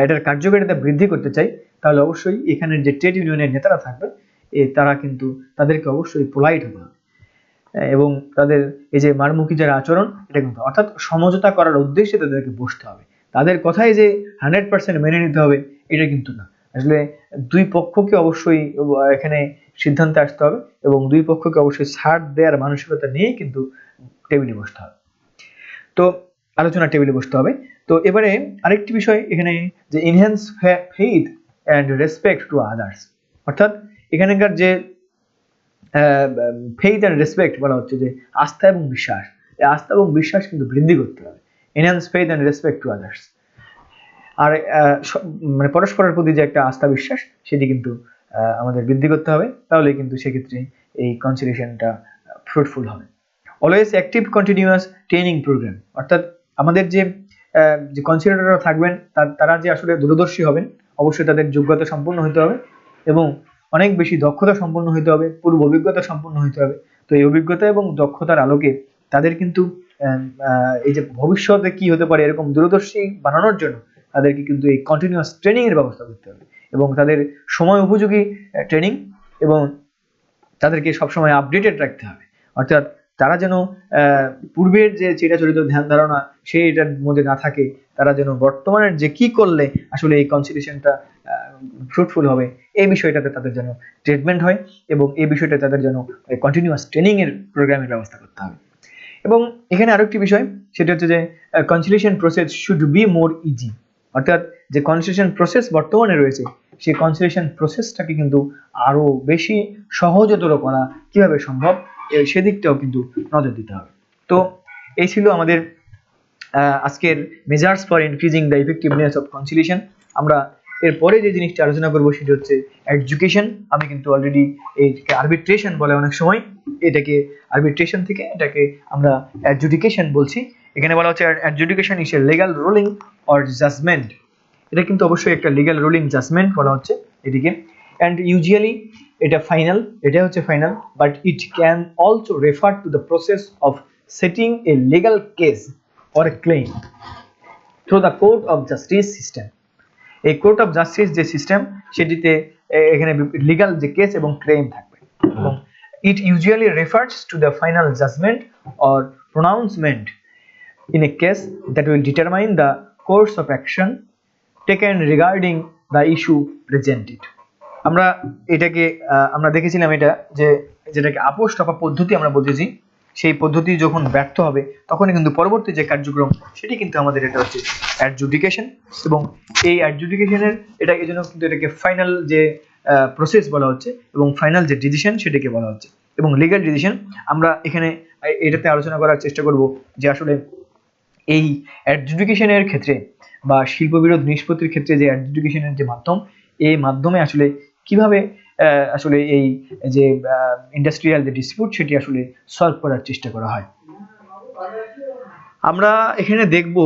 এটার কার্যকারিতা বৃদ্ধি করতে চাই, তাহলে অবশ্যই এখানের যে ট্রেড ইউনিয়নের নেতারা থাকবে তারা কিন্তু তাদেরকে অবশ্যই পোলাইট হতে হবে এবং তাদের এই যে মারমুখী যারা আচরণ এটা কিন্তু অর্থাৎ সমঝোতা করার উদ্দেশ্যে তাদেরকে বসতে হবে। তাদের কথাই যে 100% মেনে নিতে হবে এটা কিন্তু না। আসলে দুই পক্ষকে অবশ্যই এখানে সিদ্ধান্তে আসতে হবে এবং দুই পক্ষকে অবশ্যই ছাড় দেওয়ার মানসিকতা নিয়েই কিন্তু টেবিলে বসতে হবে, তো আলোচনা টেবিলে বসতে হবে। তো এবারে আরেকটি বিষয় এখানে যে enhance faith and respect to others, অর্থাৎ এখানকার যে ফেইথ অ্যান্ড রেসপেক্ট বলা হচ্ছে যে আস্থা এবং বিশ্বাস, এই আস্থা এবং বিশ্বাস কিন্তু বৃদ্ধি করতে হবে। Enhance faith and respect to others, আর মানে পরস্পরের প্রতি যে একটা আস্থা বিশ্বাস সেটি কিন্তু আমাদের বৃদ্ধি করতে হবে, তাহলে কিন্তু সেক্ষেত্রে এই কনসিলিয়েশনটা ফ্রুটফুল হবে। Always active continuous training program, অর্থাৎ আমাদের যে কনসিলিয়েটররা থাকবেন তারা যে আসলে দূরদর্শী হবেন, অবশ্যই তাদের যোগ্যতা সম্পন্ন হতে হবে এবং অনেক বেশি দক্ষতা সম্পন্ন হতে হবে, পূর্ব অভিজ্ঞতা সম্পন্ন হতে হবে। তো এই অভিজ্ঞতা এবং দক্ষতার আলোকে তাদের কিন্তু এই যে ভবিষ্যতে কি হতে পারে এরকম দূরদর্শী বানানোর জন্য তাদেরকে কিন্তু এই কন্টিনিউয়াস ট্রেনিং এর ব্যবস্থা করতে হবে এবং তাদের সময় উপযোগী ট্রেনিং এবং তাদেরকে সবসময় আপডেটেড রাখতে হবে। অর্থাৎ তারা যেন পূর্বের যে চিরাচরিত ধ্যান ধারণা সেইটার মধ্যে না থাকে, তারা যেন বর্তমানের যে কি করলে আসলে এই কনসিলিয়েশনটা ফ্রুটফুল হবে এই বিষয়টাতে তাদের যেন ট্রিটমেন্ট হয় এবং এই বিষয়টা তাদের যেন কন্টিনিউয়াস ট্রেনিং এর প্রোগ্রামের ব্যবস্থা করতে হবে। এবং এখানে আরেকটি বিষয় সেটা হচ্ছে যে conciliation process should be more easy, অর্থাৎ যে কনসিলিয়েশন প্রসেস বর্তমানে রয়েছে সেই কনসিলিয়েশন প্রসেসটাকে কিন্তু আরো বেশি সহজতর করা কিভাবে সম্ভব সেদিকটাও কিন্তু নজর দিতে হবে। তো এই ছিল আমাদের আজকের measures for increasing the effectiveness of conciliation. আমরা এরপরে যে জিনিসটা আলোচনা করবো সেটা হচ্ছে এডুকেশন। আমি কিন্তু অলরেডি এইটাকে আরবিট্রেশন বলে অনেক সময়, এটাকে আরবিট্রেশন থেকে এটাকে আমরা অ্যাডজুডিকেশন বলছি। এখানে বলা হচ্ছে adjudication is a legal ruling or judgement, এটা কিন্তু অবশ্যই একটা লিগ্যাল রুলিং জাজমেন্ট বলা হচ্ছে এদিকে, অ্যান্ড ইউজুয়ালি এটা ফাইনাল, এটা হচ্ছে final, but it can also refer to the process of setting a legal case or a claim through the court of justice system. এই কোর্ট অফ জাস্টিস যে system সেটিতে এখানে লিগ্যাল যে case এবং claim থাকবে এবং it usually refers to the final judgment or pronouncement in a case that will determine the course of action taken regarding the issue presented. আমরা এটাকে আমরা দেখেছিলাম এটা যে যেটাকে আপোষ টপা পদ্ধতি আমরা বলতেছি, সেই পদ্ধতি যখন ব্যর্থ হবে তখনই কিন্তু পরবর্তী যে কার্যক্রম সেটি কিন্তু আমাদের এটা হচ্ছে অ্যাডজুডিকেশন এবং এই অ্যাডজুডিকেশনের এটা এই জন্য কিন্তু এটাকে ফাইনাল যে প্রসেস বলা হচ্ছে এবং ফাইনাল যে ডিসিশন সেটাকে বলা হচ্ছে এবং লিগ্যাল ডিসিশন। আমরা এখানে এটাতে আলোচনা করার চেষ্টা করব যে আসলে এই অ্যাডজুডিকেশনের ক্ষেত্রে বা শিল্পবিরোধ নিষ্পত্তির ক্ষেত্রে যে অ্যাডজুডিকেশনের যে মাধ্যম, এই মাধ্যমে আসলে কিভাবে আসলে এই যে ইন্ডাস্ট্রিয়াল যে ডিসপিউট সেটি আসলে সলভ করার চেষ্টা করা হয়। আমরা এখানে দেখব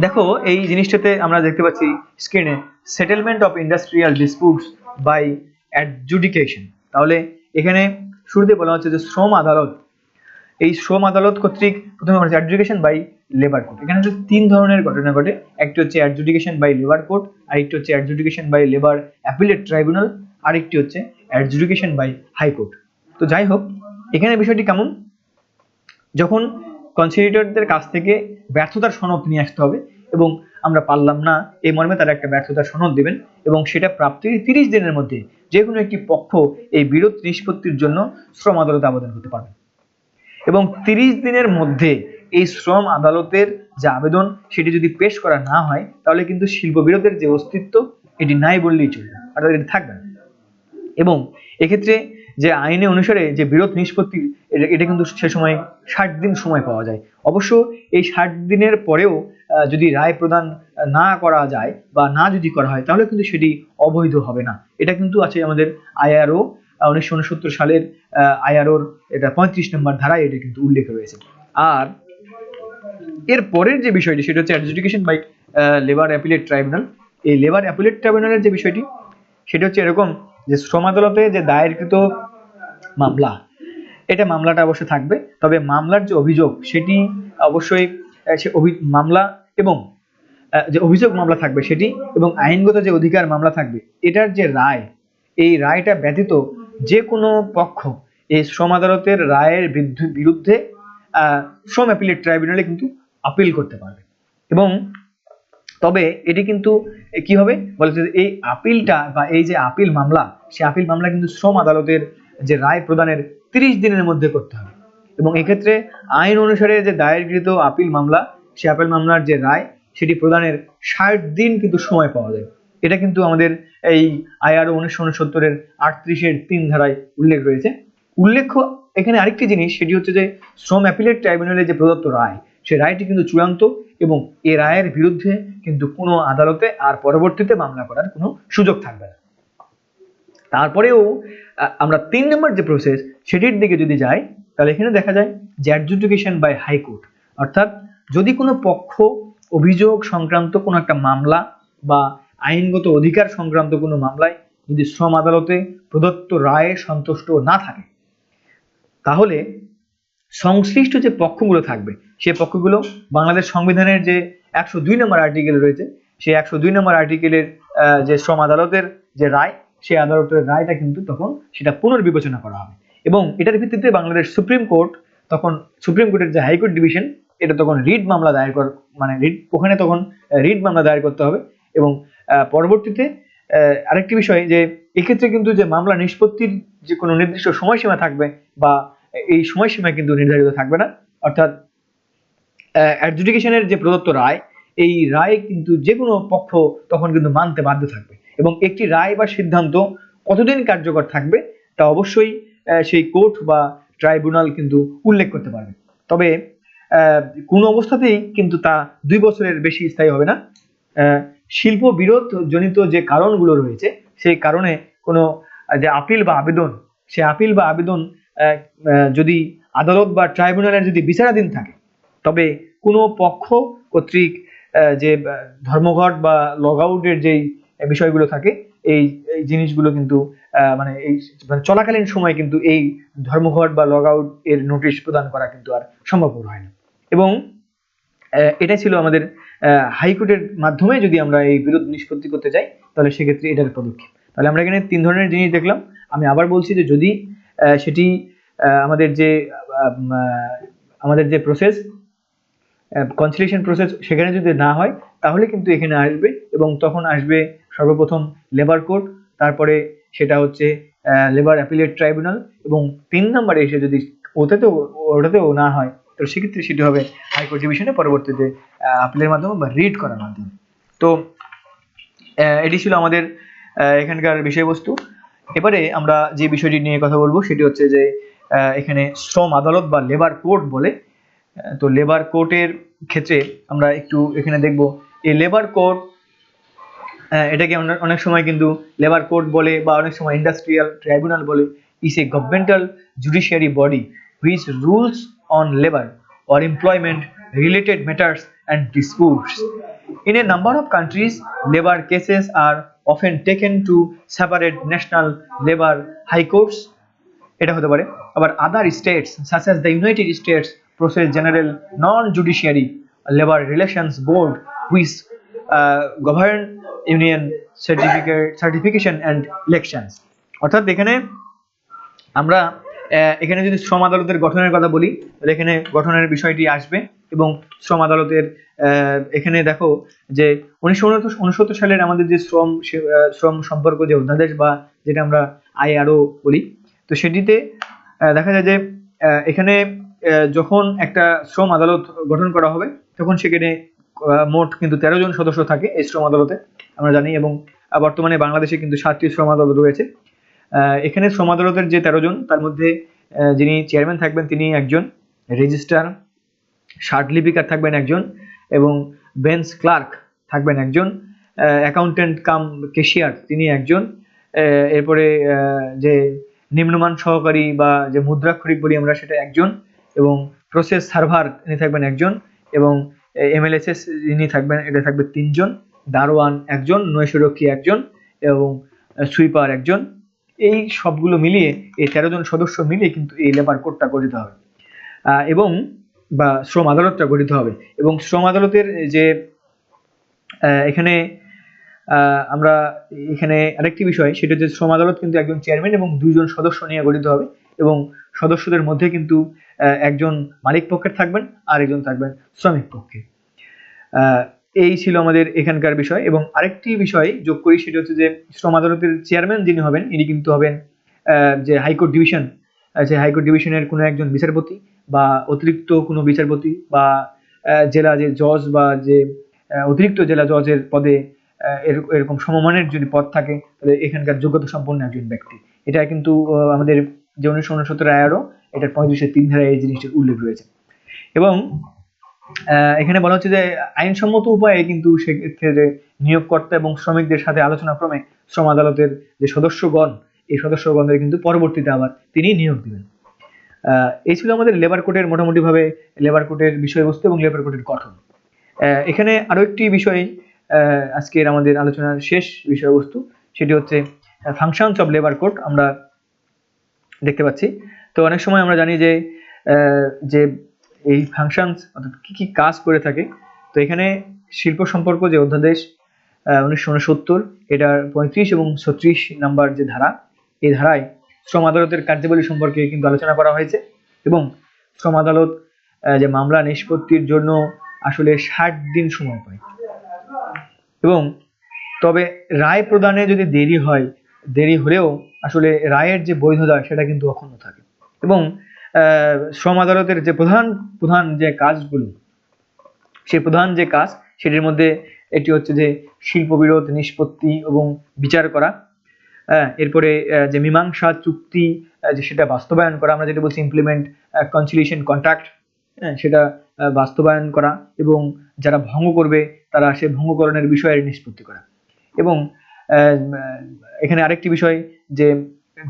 দেখো এই জিনিসটাতে আমরা দেখতে পাচ্ছি স্ক্রিনে settlement of industrial disputes by adjudication. তাহলে এখানে শুরুতে বলা হচ্ছে যে শ্রম আদালত, এই শ্রম আদালত কর্তৃক প্রথমে হচ্ছে অ্যাডজুডিকেশন বাই লেবার কোর্ট। এখানে হচ্ছে তিন ধরনের ঘটনা ঘটে, একটি হচ্ছে অ্যাডজুডিকেশন বাই লেবার কোর্ট, আরেকটি হচ্ছে adjudication by labour appellate tribunal, আরেকটি হচ্ছে অ্যাডজুডিকেশন বাই হাইকোর্ট। তো যাই হোক এখানে বিষয়টি কেমন, যখন কনসিলিয়েটরদের কাছ থেকে ব্যর্থতার সনদ নিয়ে আসতে হবে এবং আমরা পারলাম না, এই মর্মে তারা একটা ব্যর্থতার সনদ দেবেন এবং সেটা প্রাপ্তির 30 দিনের মধ্যে যে কোনো একটি পক্ষ এই বিরোধ নিষ্পত্তির জন্য শ্রম আদালতে আবেদন করতে পারবে। এবং 30 দিনের মধ্যে এই শ্রম আদালতের যে আবেদন সেটি যদি পেশ করা না হয় তাহলে কিন্তু শিল্প বিরোধের যে অস্তিত্ব এটি নাই বললেই চলবে, অর্থাৎ এটি থাকবে না। এবং এক্ষেত্রে যে আইনে অনুসারে যে বিরোধ নিষ্পত্তি এটা কিন্তু সে সময় 60 দিন সময় পাওয়া যায়। অবশ্য এই 60 দিনের পরেও যদি রায় প্রদান না করা যায় বা না যদি করা হয় তাহলে কিন্তু সেটি অবৈধ হবে না। এটা কিন্তু আছে আমাদের আইআরও 1969 সালের আইআরওর এটা 35 নম্বর ধারায় এটা কিন্তু উল্লেখ রয়েছে। আর এর পরের যে বিষয়টি সেটা হচ্ছে adjudication by labour appellate tribunal. এই লেবার অ্যাপিলেট ট্রাইব্যুনালের যে বিষয়টি সেটা হচ্ছে এরকম যে শ্রম আদালতে যে দায়েরকৃত মামলা, এটা মামলাটা অবশ্যই থাকবে, তবে মামলার যে অভিযোগ সেটি অবশ্যই সে মামলা এবং যে অভিযোগ মামলা থাকবে সেটি এবং আইনগত যে অধিকার মামলা থাকবে এটার যে রায়, এই রায়টা ব্যতীত যে কোনো পক্ষ এই শ্রম আদালতের রায়ের বিরুদ্ধে শ্রম অ্যাপিলেট ট্রাইব্যুনালে কিন্তু আপিল করতে পারবে। এবং তবে এটি কিন্তু কি হবে বলতে, এই আপিলটা বা এই যে আপিল মামলা, সেই আপিল মামলা কিন্তু শ্রম আদালতের যে রায় প্রদানের 30 দিনের মধ্যে করতে হবে। এবং এক্ষেত্রে আইন অনুসারে যে দায়েরকৃত আপিল মামলা, সেই আপিল মামলার যে রায় সেটি প্রদানের 60 দিন কিন্তু সময় পাওয়া যায়। এটা কিন্তু আমাদের এই আইআরও 1969-এর 38-3 ধারায় উল্লেখ রয়েছে। উল্লেখ্য এখানে আরেকটি জিনিস, সেটি হচ্ছে যে শ্রম অ্যাপিলেট ট্রাইব্যুনালের যে প্রদত্ত রায়, সেই রায়টি কিন্তু চূড়ান্ত এবং এই রায়ের বিরুদ্ধে কিন্তু কোনো আদালতে আর পরবর্তীতে মামলা করার কোনো সুযোগ থাকবে না। তারপরেও আমরা 3 নম্বর যে প্রসেস সেটির দিকে যদি যাই তাহলে এখানে দেখা যায় যে অ্যাডজুডিকেশন বাই হাইকোর্ট, অর্থাৎ যদি কোনো পক্ষ অভিযোগ সংক্রান্ত কোনো একটা মামলা বা আইনগত অধিকার সংক্রান্ত কোনো মামলায় যদি শ্রম আদালতে প্রদত্ত রায়ে সন্তুষ্ট না থাকে তাহলে সংশ্লিষ্ট যে পক্ষগুলো থাকবে সেই পক্ষগুলো বাংলাদেশ সংবিধানের যে 102 নম্বর আর্টিকেল রয়েছে, সেই 102 নম্বর আর্টিকেলের যে শ্রম আদালতের যে রায়, সেই আদালতের রায়টা কিন্তু তখন সেটা পুনর্বিবেচনা করা হবে। এবং এটার ভিত্তিতে বাংলাদেশ সুপ্রিম কোর্ট তখন, সুপ্রিম কোর্টের যে হাইকোর্ট ডিভিশন, এটা তখন রিট মামলা দায়ের ওখানে তখন রিট মামলা দায়ের করতে হবে। এবং পরবর্তীতে আরেকটি বিষয় যে এক্ষেত্রে কিন্তু যে মামলা নিষ্পত্তির যে কোনো নির্দিষ্ট সময়সীমা থাকবে বা এই সময়সীমা কিন্তু নির্ধারিত থাকবে না, অর্থাৎ অ্যাডজুডিকেশনের যে প্রদত্ত রায়, এই রায় কিন্তু যে কোনো পক্ষ তখন কিন্তু মানতে বাধ্য থাকবে। এবং একটি রায় বা সিদ্ধান্ত কতদিন কার্যকর থাকবে তা অবশ্যই সেই কোর্ট বা ট্রাইব্যুনাল কিন্তু উল্লেখ করতে পারবে। তবে কোনো অবস্থাতেই কিন্তু তা 2 বছরের বেশি স্থায়ী হবে না। শিল্প বিরোধ জনিত যে কারণগুলো রয়েছে সেই কারণে কোনো যে আপিল বা আবেদন, সে আপিল বা আবেদন যদি আদালত বা ট্রাইব্যুনালের যদি বিচারাধীন থাকে তবে কোনো পক্ষ কর্তৃক যে ধর্মঘট বা লগ আউটের যেই বিষয়গুলো থাকে এই জিনিসগুলো কিন্তু এই চলাকালীন সময় কিন্তু এই ধর্মঘট বা লগ আউট এর নোটিশ প্রদান করা কিন্তু আর সম্ভবপর হয় না। এবং এটা ছিল আমাদের হাইকোর্টের মাধ্যমে যদি আমরা এই বিরোধ নিষ্পত্তি করতে যাই তাহলে সেক্ষেত্রে এটার পদক্ষেপ। তাহলে আমরা এখানে 3 ধরনের জিনিস দেখলাম। আমি আবার বলছি যে যদি সেটি আমাদের যে প্রসেস কনসিলিয়েশন প্রসেস সেখানে যদি না হয় তাহলে কিন্তু এখানে আসবে এবং তখন আসবে সর্বপ্রথম লেবার কোর্ট, তারপরে সেটা হচ্ছে লেবার অ্যাপিলেট ট্রাইব্যুনাল এবং 3 নম্বরে এসে যদি ওটাতেও না হয় তো সেক্ষেত্রে সেটি হবে হাইকোর্ট ডিভিশনে পরবর্তীতে আপিলের মাধ্যমে বা রিট করার মাধ্যমে। তো এটি ছিল আমাদের এখানকার বিষয়বস্তু। এবারে আমরা যে বিষয়টি নিয়ে কথা বলবো সেটি হচ্ছে যে এখানে শ্রম আদালত বা লেবার কোর্ট বলে। তো লেবার কোর্টের ক্ষেত্রে আমরা একটু এখানে দেখব এই লেবার কোর্ট, এটাকে অনেক সময় কিন্তু লেবার কোর্ট বলে বা অনেক সময় ইন্ডাস্ট্রিয়াল ট্রাইব্যুনাল বলে, is a governmental judiciary body which rules on labor or employment related matters and disputes. In a number of countries, labor cases are often taken to separate national labor high courts. এটা হতে পারে আবার other states such as the United States process general non-judiciary labor relations board which govern union certification and elections. অর্থাৎ এখানে আমরা এখানে যদি শ্রম আদালতের গঠনের কথা বলি তাহলে এখানে গঠনের বিষয়টি আসবে এবং শ্রম আদালতের এখানে দেখো যে 1969 সালের আমাদের যে শ্রম সম্পর্ক যে অধ্যাদেশ বা যেটা আমরা আইআরও বলি, তো সেটিতে দেখা যায় যে এখানে যখন একটা শ্রম আদালত গঠন করা হবে তখন সেখানে মোট কিন্তু 13 জন সদস্য থাকে এই শ্রম আদালতে আমরা জানি, এবং বর্তমানে বাংলাদেশে কিন্তু 7টি শ্রম আদালত রয়েছে। এখানে শ্রম আদালতের যে 13 জন তার মধ্যে যিনি চেয়ারম্যান থাকবেন তিনি একজন, রেজিস্ট্রার লিপিকার থাকবেন একজন, এবং বেঞ্চ ক্লার্ক থাকবেন একজন, অ্যাকাউন্টেন্ট কাম ক্যাশিয়ার তিনি একজন, এরপরে যে নিম্নমান সহকারী বা যে মুদ্রাক্ষরিক বলি আমরা সেটা একজন, এবং প্রসেস সার্ভার তিনি থাকবেন একজন, এবং এমএলএসএস যিনি থাকবেন এটা থাকবে 3 জন, দারোয়ান একজন, নৈশরক্ষী একজন এবং সুইপার একজন। এই সবগুলো মিলিয়ে এই 13 জন সদস্য মিলিয়ে কিন্তু এই লেবার কোডটা গঠিত হবে এবং বা শ্রম আদালতটা গঠিত হবে। এবং শ্রম আদালতের যে এখানে আমরা এখানে আরেকটি বিষয় সেটা হচ্ছে শ্রম আদালত কিন্তু একজন চেয়ারম্যান এবং 2 জন সদস্য নিয়ে গঠিত হবে, এবং সদস্যদের মধ্যে কিন্তু একজন মালিক পক্ষের থাকবেন আর একজন থাকবেন শ্রমিক পক্ষে। এই ছিল আমাদের এখানকার বিষয়। এবং আরেকটি বিষয় যোগ করি সেটা হচ্ছে যে শ্রম আদালতের চেয়ারম্যান যিনি হবেন ইনি কিন্তু হবেন যে হাইকোর্ট ডিভিশন, যে হাইকোর্ট ডিভিশনের কোনো একজন বিচারপতি বা অতিরিক্ত কোনো বিচারপতি বা জেলা যে জজ বা যে অতিরিক্ত জেলা জজের পদে এরকম সমমানের যদি পদ থাকে তাহলে এখানকার যোগ্যতা সম্পন্ন একজন ব্যক্তি। এটা কিন্তু আমাদের যে 1969 আইআরও এটার 35-3 ধারায় এই জিনিসটির উল্লেখ রয়েছে। এবং এখানে বলা হচ্ছে যে আইনসম্মত উপায়ে কিন্তু সেক্ষেত্রে নিয়োগকর্তা এবং শ্রমিকদের সাথে আলোচনা ক্রমে শ্রম আদালতের যে সদস্যগণ এই সদস্যগণদের কিন্তু পরবর্তীতে আবার তিনি নিয়োগ দিবেন। এই ছিল আমাদের লেবার কোডের মোটামুটি ভাবে লেবার কোডের বিষয়বস্তু এবং লেবার কোডের গঠন। এখানে আরো একটি বিষয় আজকের আমাদের আলোচনার শেষ বিষয়বস্তু সেটি হচ্ছে ফাংশনস অফ লেবার কোড আমরা দেখতে পাচ্ছি। তো অনেক সময় আমরা জানি যে যে এই ফাংশনস অর্থাৎ কি কি কাজ করে থাকে। তো এখানে শিল্প সম্পর্ক যে অধ্যাদেশ 1969 এটার 35 এবং 36 নাম্বার যে ধারা, এই ধারায় শ্রম আদালতের কার্যাবলী সম্পর্কে কিন্তু আলোচনা করা হয়েছে এবং শ্রম আদালত যে মামলা নিষ্পত্তির জন্য আসলে 60 দিন সময় পায়, এবং তবে রায় প্রদানে যদি দেরি হলেও আসলে রায়ের যে বৈধতা সেটা কিন্তু অক্ষুণ্ণ থাকে। এবং শ্রম আদালতের যে প্রধান যে কাজগুলো, সেই প্রধান যে কাজ সেটির মধ্যে একটি হচ্ছে যে শিল্প বিরোধ নিষ্পত্তি এবং বিচার করা, এরপরে যে মীমাংসা চুক্তি যে সেটা বাস্তবায়ন করা, আমরা যেটা বলছি ইমপ্লিমেন্ট কনসিলিয়েশন কন্ট্রাক্ট, সেটা বাস্তবায়ন করা, এবং যারা ভঙ্গ করবে তারা সে ভঙ্গকরণের বিষয়ে নিষ্পত্তি করা। এবং এখানে আরেকটি বিষয় যে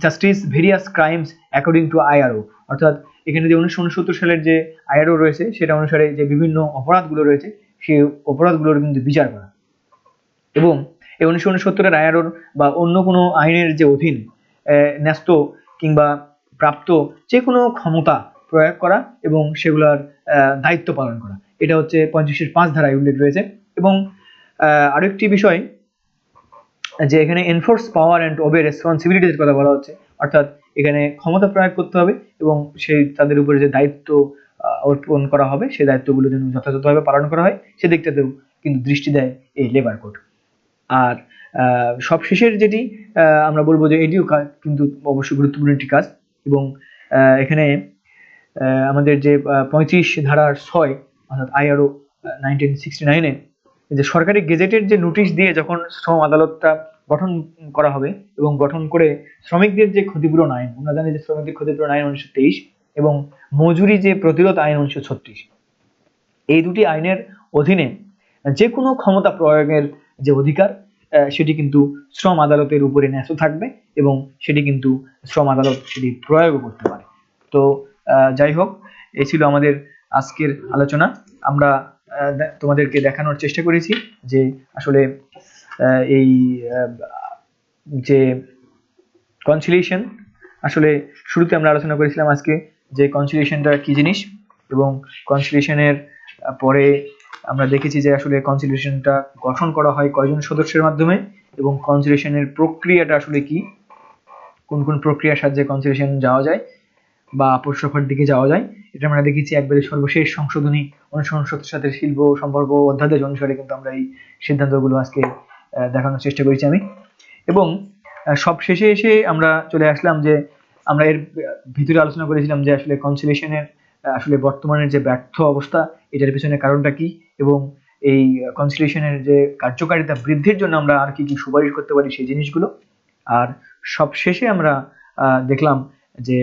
justice various crimes according to IRO, অর্থাৎ এখানে যে 1969 সালের যে আইআরও রয়েছে সেটা অনুসারে যে বিভিন্ন অপরাধগুলো রয়েছে সেই অপরাধগুলোর কিন্তু বিচার করা। এবং এই 1969 আইআরওর বা অন্য কোনো আইনের যে অধীন ন্যস্ত কিংবা প্রাপ্ত যে কোনো ক্ষমতা প্রয়োগ করা এবং সেগুলোর দায়িত্ব পালন করা, এটা হচ্ছে 35-5 ধারায় উল্লেখ রয়েছে। এবং আরেকটি বিষয় যে এখানে এনফোর্স পাওয়ার অ্যান্ড ওবে রেসপন্সিবিলিটির কথা বলা হচ্ছে, অর্থাৎ এখানে ক্ষমতা প্রয়োগ করতে হবে এবং সেই তাদের উপরে যে দায়িত্ব অর্পণ করা হবে সেই দায়িত্বগুলো যেন যথাযথভাবে পালন করা হয় সেদিকটাতেও কিন্তু দৃষ্টি দেয় এই লেবার কোড। আর সবশেষের যেটি আমরা বলবো যে এটিও কিন্তু অবশ্যই গুরুত্বপূর্ণ একটি কাজ। এবং এখানে আমাদের যে 35 ধারার 6 অর্থাৎ আইআরও 1969-এ যে সরকারি গেজেটের যে নোটিশ দিয়ে যখন শ্রম আদালতটা গঠন করা হবে এবং গঠন করে শ্রমিকদের যে ক্ষতিপূরণ আইন, আমরা জানি যে শ্রমিকদের ক্ষতিপূরণ আইন 1923 এবং মজুরি যে প্রতিরোধ আইন 1936, এই দুটি আইনের অধীনে যে কোনো ক্ষমতা প্রয়োগের যে অধিকার সেটি কিন্তু শ্রম আদালতের উপরে ন্যস্ত থাকবে এবং সেটি কিন্তু শ্রম আদালত সেটি প্রয়োগ করতে পারে। তো যাই হোক, এই ছিল আমাদের আজকের আলোচনা। আমরা তোমাদেরকে দেখানোর চেষ্টা করেছি যে আসলে এই যে কনসিলিয়েশন, আসলে শুরুতে আমরা আলোচনা করেছিলাম আজকে যে কনসিলিয়েশনটা কি জিনিস, এবং কনসিলিয়েশনের পরে আমরা দেখেছি যে আসলে কনসিলিয়েশনটা গঠন করা হয় কয়জন সদস্যের মাধ্যমে এবং কনসিলিয়েশনের প্রক্রিয়াটা আসলে কি, কোন কোন প্রক্রিয়ার সাহায্যে কনসিলিয়েশন যাওয়া যায়, বা আপোষরফার দিকে যাওয়া যায়। এটা আমরা দেখেছি একবারে সর্বশেষ সংশোধনী 1969 শিল্প সম্পর্ক অধ্যাদেশ অনুসারে কিন্তু আমরা এই সিদ্ধান্তগুলো আজকে দেখানোর চেষ্টা করেছি আমি। এবং সব শেষে এসে আমরা চলে আসলাম যে আমরা এর ভিতরে আলোচনা করেছিলাম যে আসলে কনসিলিয়েশনের আসলে বর্তমানের যে ব্যর্থ অবস্থা, এটার পিছনে কারণটা কি, এবং এই কনসিলিয়েশনের যে কার্যকারিতা বৃদ্ধির জন্য আমরা আর কি কি সুপারিশ করতে পারি সেই জিনিসগুলো। আর সব শেষে আমরা দেখলাম যে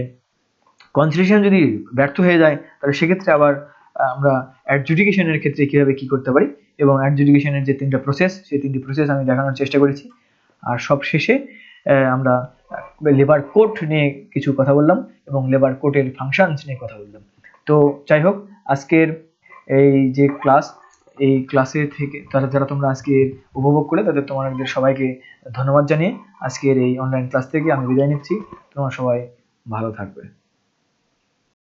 কনসিলিয়েশন যদি ব্যর্থ হয়ে যায় তাহলে সেক্ষেত্রে আবার আমরা অ্যাডজুডিকেশনের ক্ষেত্রে কিভাবে কি করতে পারি, এবং অ্যাডজুডিকেশনের যে 3টা প্রসেস, সেই 3টি প্রসেস আমি দেখানোর চেষ্টা করেছি। আর সব শেষে আমরা লেবার কোড নিয়ে কিছু কথা বললাম এবং লেবার কোডের ফাংশনস নিয়ে কথা বললাম। তো যাই হোক, আজকের এই যে ক্লাস, এই ক্লাসে থেকে যারা তোমরা আজকে উপভোগ করে তাদের তোমাদের সবাইকে ধন্যবাদ জানিয়ে আজকের এই অনলাইন ক্লাস থেকে আমি বিদায় নিচ্ছি। তোমরা সবাই ভালো থাকবে।